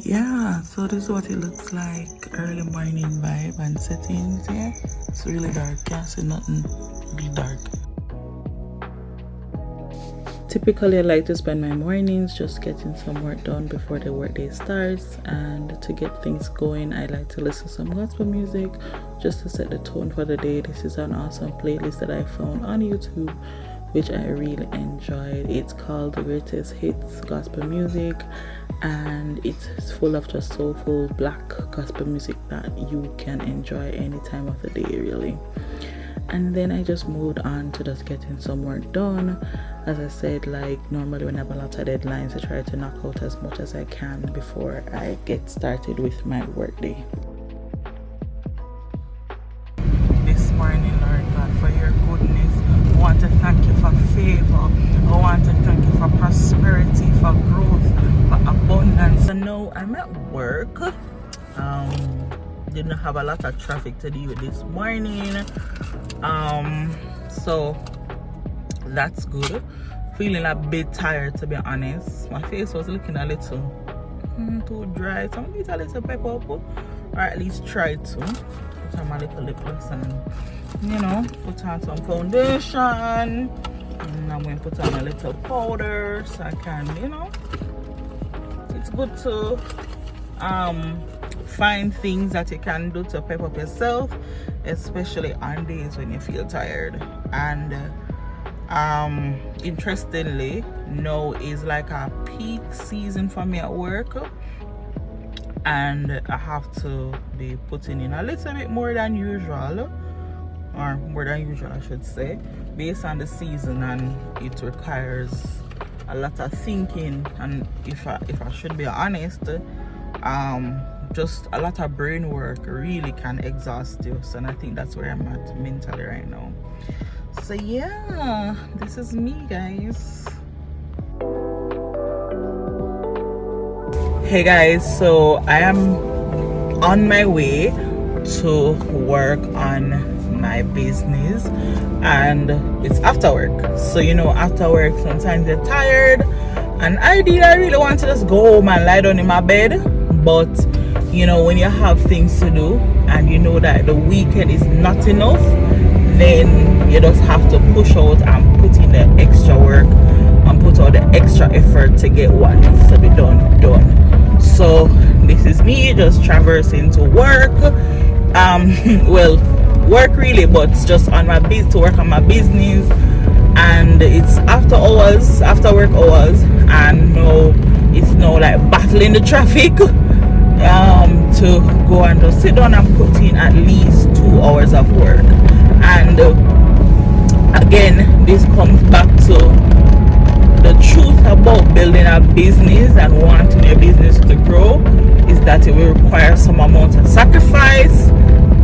Yeah, so this is what it looks like, early morning vibe and settings here. It's really dark, can't see nothing, really dark. Typically I like to spend my mornings just getting some work done before the workday starts, and to get things going I like to listen to some gospel music just to set the tone for the day. This is an awesome playlist that I found on YouTube which I really enjoyed. It's called The Greatest Hits Gospel Music, and it's full of just soulful black gospel music that you can enjoy any time of the day really. And then I just moved on to just getting some work done. As I said, like normally when I have a lot of deadlines, I try to knock out as much as I can before I get started with my work day. This morning, Lord God, for your goodness, I want to thank you for favor. I want to thank you for prosperity, for growth, for abundance. So now I'm at work. Didn't have a lot of traffic to deal with this morning. So that's good. Feeling a bit tired, to be honest. My face was looking a little too dry, so I'm gonna get a little pep up, or at least try to put on my little lip gloss and, you know, put on some foundation, and I'm going to put on a little powder so I can, you know, it's good to find things that you can do to pep up yourself, especially on days when you feel tired. And interestingly, now is like a peak season for me at work, and I have to be putting in a little bit more than usual, or more than usual I should say, based on the season, and it requires a lot of thinking. And if I should be honest, just a lot of brain work really can exhaust you. So, and I think that's where I'm at mentally right now. So yeah, this is me, guys. Hey guys, so I am on my way to work on my business, and it's after work. So you know, after work sometimes you're tired, and I really want to just go home and lie down in my bed. But you know, when you have things to do and you know that the weekend is not enough, then you just have to push out and put in the extra work and put out the extra effort to get what needs to be done. So this is me just traversing to work, well, work really, but just on my to work on my business. And it's after work hours, and now it's now like battling the traffic to go and just sit down and put in at least 2 hours of work. And again, this comes back to the truth about building a business and wanting your business to grow, is that it will require some amount of sacrifice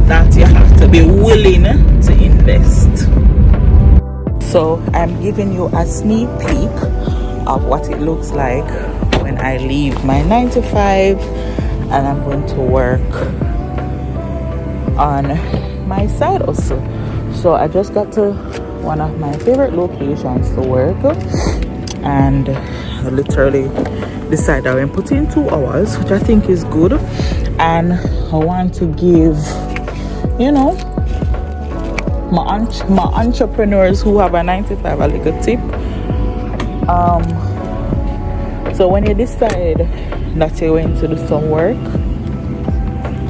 that you have to be willing to invest. So I'm giving you a sneak peek of what it looks like when I leave my 9 to 5 and I'm going to work on my side hustle. So I just got to one of my favorite locations to work, and I literally decided I will put in 2 hours, which I think is good. And I want to give, you know, my entrepreneurs who have a 9 to 5 a little tip. So when you decide that you're going to do some work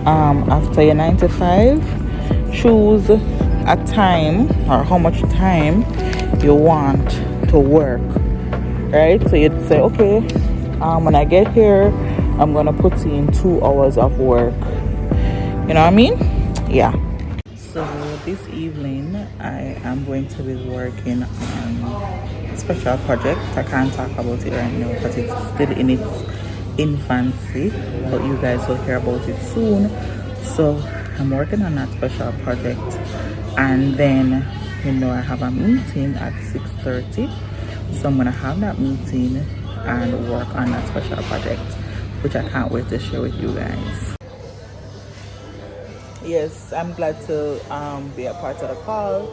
after your 9 to 5, choose a time or how much time you want to work, right? So you'd say, okay, when I get here, I'm gonna put in 2 hours of work. You know what I mean? Yeah. So this evening I am going to be working on a special project. I can't talk about it right now because it's still in its infancy, but you guys will hear about it soon. So I'm working on that special project, and then I have a meeting at 6:30. So I'm gonna have that meeting and work on that special project, which I can't wait to share with you guys. Yes, I'm glad to be a part of the call,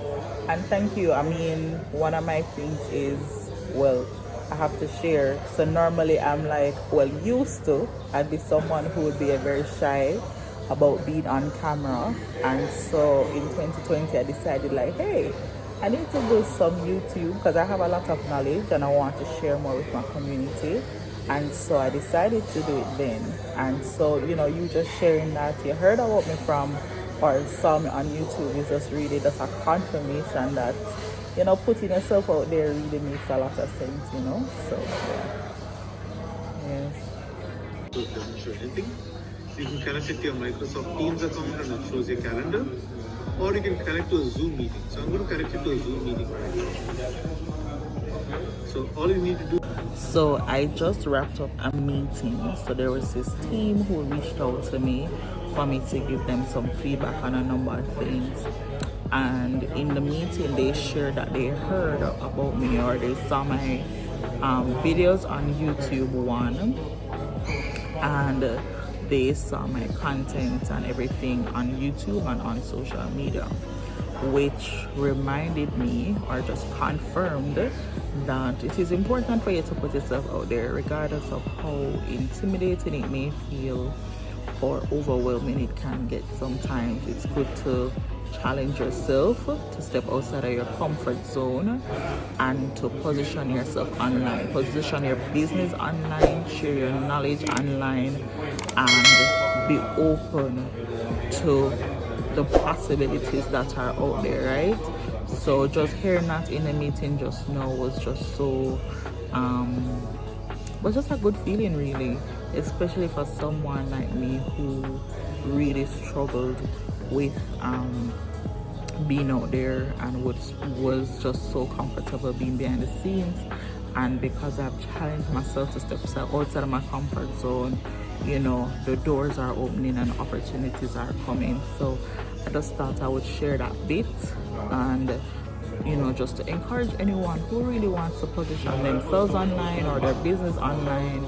and thank you. I mean, one of my things is, well, I have to share. So normally I'm like, well, used to, I'd be someone who would be a very shy about being on camera, and so in 2020 I decided like, hey, I need to do some YouTube because I have a lot of knowledge and I want to share more with my community. And so I decided to do it then. And so, you just sharing that you heard about me from or saw me on YouTube is just really just a confirmation that, putting yourself out there really makes a lot of sense, So, yeah. Yes. Doesn't show anything. So you can connect it to your Microsoft Teams account and it shows your calendar. Or you can connect to a Zoom meeting. So I'm going to connect it to a Zoom meeting right now. So all you need to do. So I just wrapped up a meeting. So there was this team who reached out to me for me to give them some feedback on a number of things. And in the meeting, they shared that they heard about me or they saw my videos on YouTube one, and they saw my content and everything on YouTube and on social media, which reminded me or just confirmed that it is important for you to put yourself out there regardless of how intimidating it may feel or overwhelming it can get sometimes. It's good to challenge yourself, to step outside of your comfort zone and to position yourself online, position your business online, share your knowledge online, and be open to the possibilities that are out there, right? So just hearing that in a meeting just now was just so was just a good feeling, really, especially for someone like me who really struggled with being out there and was just so comfortable being behind the scenes. And because I've challenged myself to step outside of my comfort zone, the doors are opening and opportunities are coming. So I just thought I would share that bit and just to encourage anyone who really wants to position themselves online or their business online,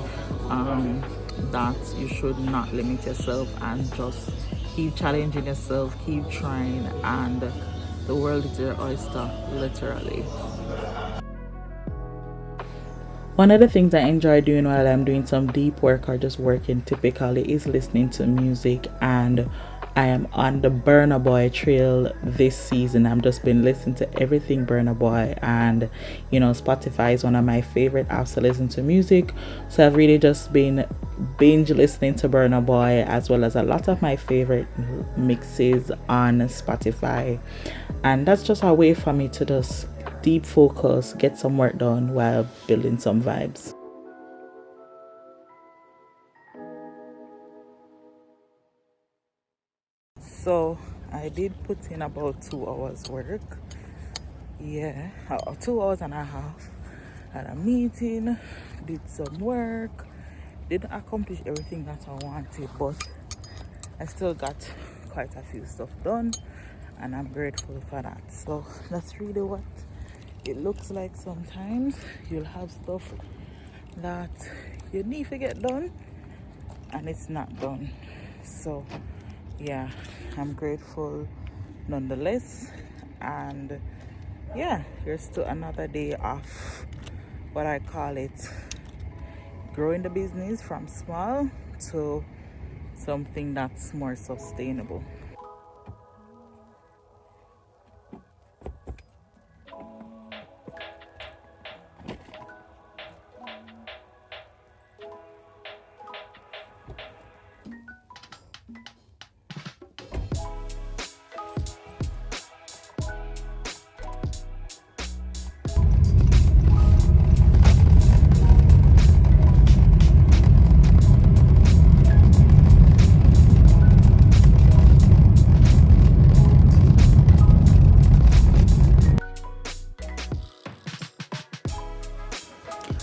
that you should not limit yourself and just keep challenging yourself, keep trying, and the world is your oyster, literally. One of the things I enjoy doing while I'm doing some deep work or just working typically is listening to music, and I am on the Burna Boy trail this season. I've just been listening to everything Burna Boy, and Spotify is one of my favorite apps to listen to music. So I've really just been binge listening to Burna Boy, as well as a lot of my favorite mixes on Spotify. And that's just a way for me to just deep focus, get some work done while building some vibes. So I did put in about 2 hours work. Yeah, 2 hours and a half. Had a meeting, did some work, didn't accomplish everything that I wanted, but I still got quite a few stuff done, and I'm grateful for that. So that's really what it looks like. Sometimes you'll have stuff that you need to get done and it's not done. So yeah, I'm grateful nonetheless. And yeah, here's to another day of what I call it, growing the business from small to something that's more sustainable.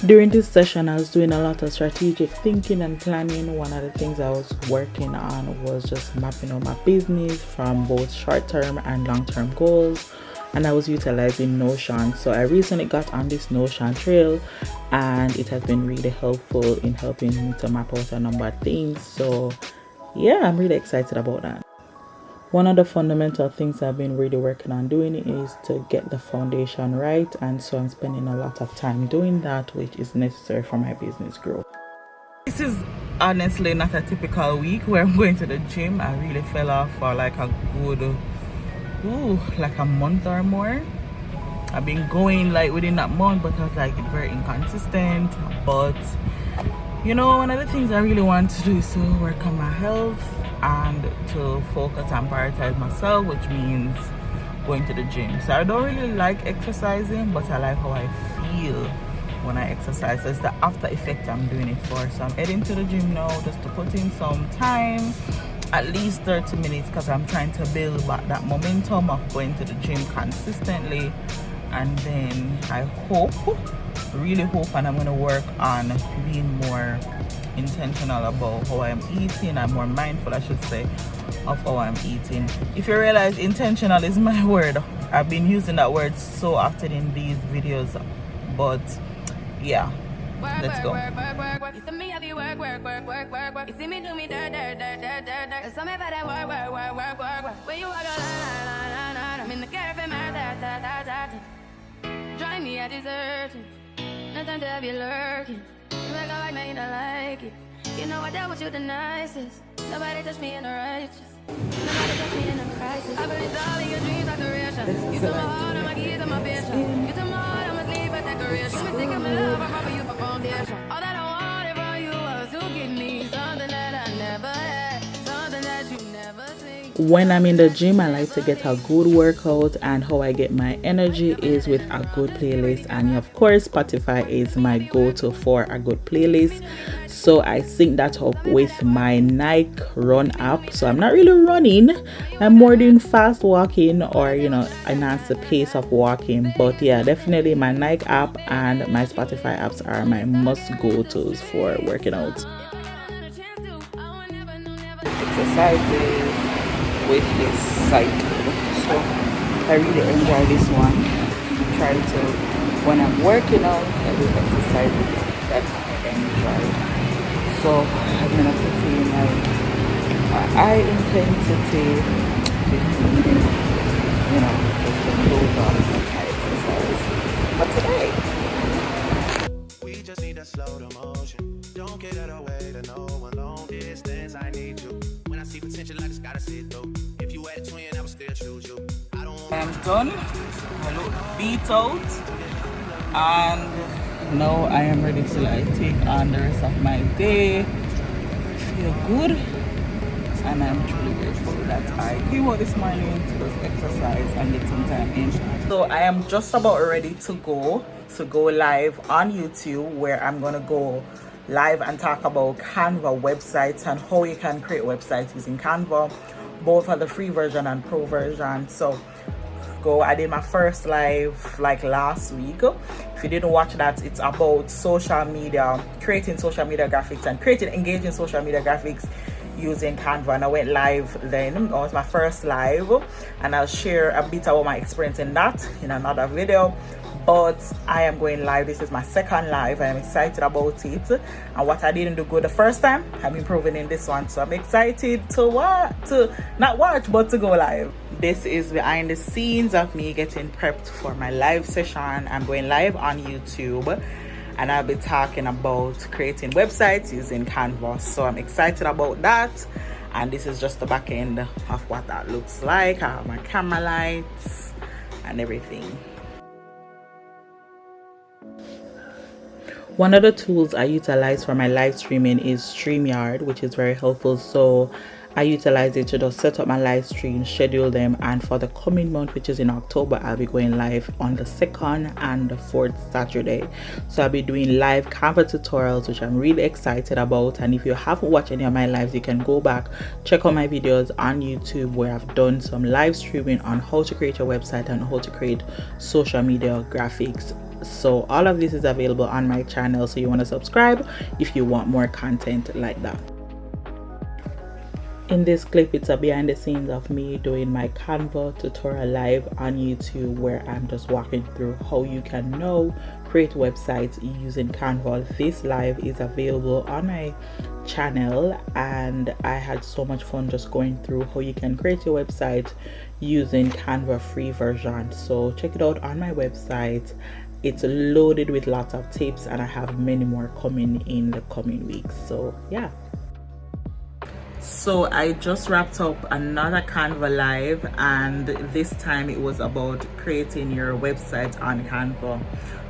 During this session, I was doing a lot of strategic thinking and planning. One of the things I was working on was just mapping out my business from both short-term and long-term goals, and I was utilizing Notion. So I recently got on this Notion trail, and it has been really helpful in helping me to map out a number of things. So yeah, I'm really excited about that. One of the fundamental things I've been really working on doing is to get the foundation right, and so I'm spending a lot of time doing that, which is necessary for my business growth. This is honestly not a typical week where I'm going to the gym. I really fell off for like a good like a month or more. I've been going like within that month, but I was like very inconsistent. But you know, one of the things I really want to do is to work on my health and to focus and prioritize myself, which means going to the gym. So I don't really like exercising, but I like how I feel when I exercise. So it's the after effect I'm doing it for. So I'm heading to the gym now just to put in some time, at least 30 minutes, because I'm trying to build back that momentum of going to the gym consistently. And then I really hope, and I'm going to work on being more intentional about how I'm eating. I'm more mindful, I should say, of how I'm eating. If you realize intentional is my word, I've been using that word so often in these videos, but yeah, let's go. You see me have you work. You see me do me dirt. So me better work. When you walk a line, I'm in the cafe, man, drive me a dessert. Nothing to have you lurking. You make a like, now you don't like it. You know I dealt with you the nicest. Nobody touched me in the righteous. Nobody touched me in a crisis. I believe all of your dreams are duration. You took my heart, I'm my keys, I'm my vision. You took my heart, I'm a sleep at decoration. You mistaken my love, I offer you for foundation. All that I wanted from you was to give me something that I never had, something that you never seen. When I'm in the gym, I like to get a good workout, and how I get my energy is with a good playlist. And of course, Spotify is my go-to for a good playlist. So I sync that up with my Nike Run app. So I'm not really running, I'm more doing fast walking, or enhance the pace of walking. But yeah, definitely my Nike app and my Spotify apps are my must go-tos for working out. Exercises with this cycle, so I really enjoy this one. Try to, when I'm working out, I do exercises that I enjoy. So I'm gonna put in my high intensity 15 minutes, just to close off my exercise for today. We just need to slow the motion. Don't get out of the way to no one long distance. I need you. When I see potential, I just gotta see it through. If you had a twin, I would still choose you. I don't want. I'm done. I look beat out, and now I am ready to take on the rest of my day. Feel good, and I'm truly grateful that I came out this morning to just exercise and get some time in. So I am just about ready to go live on YouTube, where I'm gonna go live and talk about Canva websites and how you can create websites using Canva, both for the free version and pro version. So I did my first live like last week. If you didn't watch that, it's about social media, creating social media graphics and creating engaging social media graphics using Canva, and I went live then. It was my first live, and I'll share a bit about my experience in that in another video. But I am going live. This is my second live. I am excited about it, and what I didn't do good the first time, I'm improving in this one. So I'm excited to not watch, but to go live. This is behind the scenes of me getting prepped for my live session. I'm going live on YouTube, and I'll be talking about creating websites using Canva. So I'm excited about that, and this is just the back end of what that looks like. I have my camera lights and everything. One of the tools I utilize for my live streaming is StreamYard, which is very helpful. So I utilize it to just set up my live stream, schedule them, and for the coming month, which is in October, I'll be going live on the 2nd and the 4th Saturday. So I'll be doing live Canva tutorials, which I'm really excited about. And if you haven't watched any of my lives, you can go back, check out my videos on YouTube, where I've done some live streaming on how to create your website and how to create social media graphics So all of this is available on my channel, so you want to subscribe if you want more content like that. In this clip, it's a behind the scenes of me doing my Canva tutorial live on YouTube, where I'm just walking through how you can now create websites using Canva. This live is available on my channel, and I had so much fun just going through how you can create your website using Canva free version. So check it out on my website. It's loaded with lots of tips, and I have many more coming in the coming weeks. So yeah. So I just wrapped up another Canva live, and this time it was about creating your website on Canva.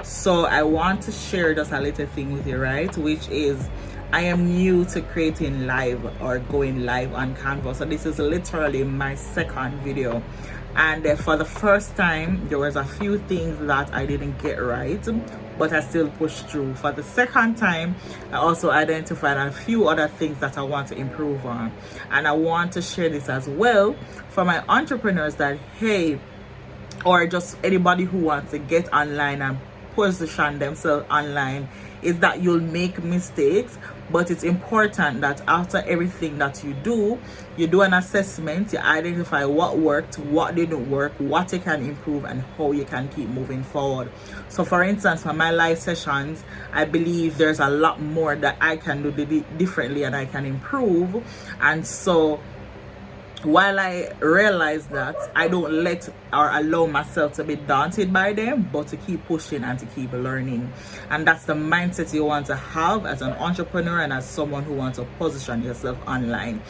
So I want to share just a little thing with you, right? Which is, I am new to creating live or going live on Canva. So this is literally my second video. And for the first time, there was a few things that I didn't get right, but I still pushed through. For the second time, I also identified a few other things that I want to improve on. And I want to share this as well for my entrepreneurs that, hey, or just anybody who wants to get online and position themselves online, is that you'll make mistakes, but it's important that after everything that you do an assessment, you identify what worked, what didn't work, what you can improve, and how you can keep moving forward. So for instance, for my live sessions, I believe there's a lot more that I can do differently and I can improve. And so while I realize that, I don't let or allow myself to be daunted by them, but to keep pushing and to keep learning. And that's the mindset you want to have as an entrepreneur and as someone who wants to position yourself online.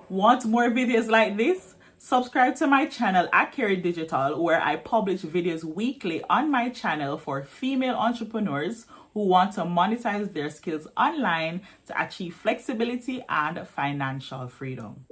Want more videos like this? Subscribe to my channel at Carey Digital, where I publish videos weekly on my channel for female entrepreneurs who want to monetize their skills online to achieve flexibility and financial freedom.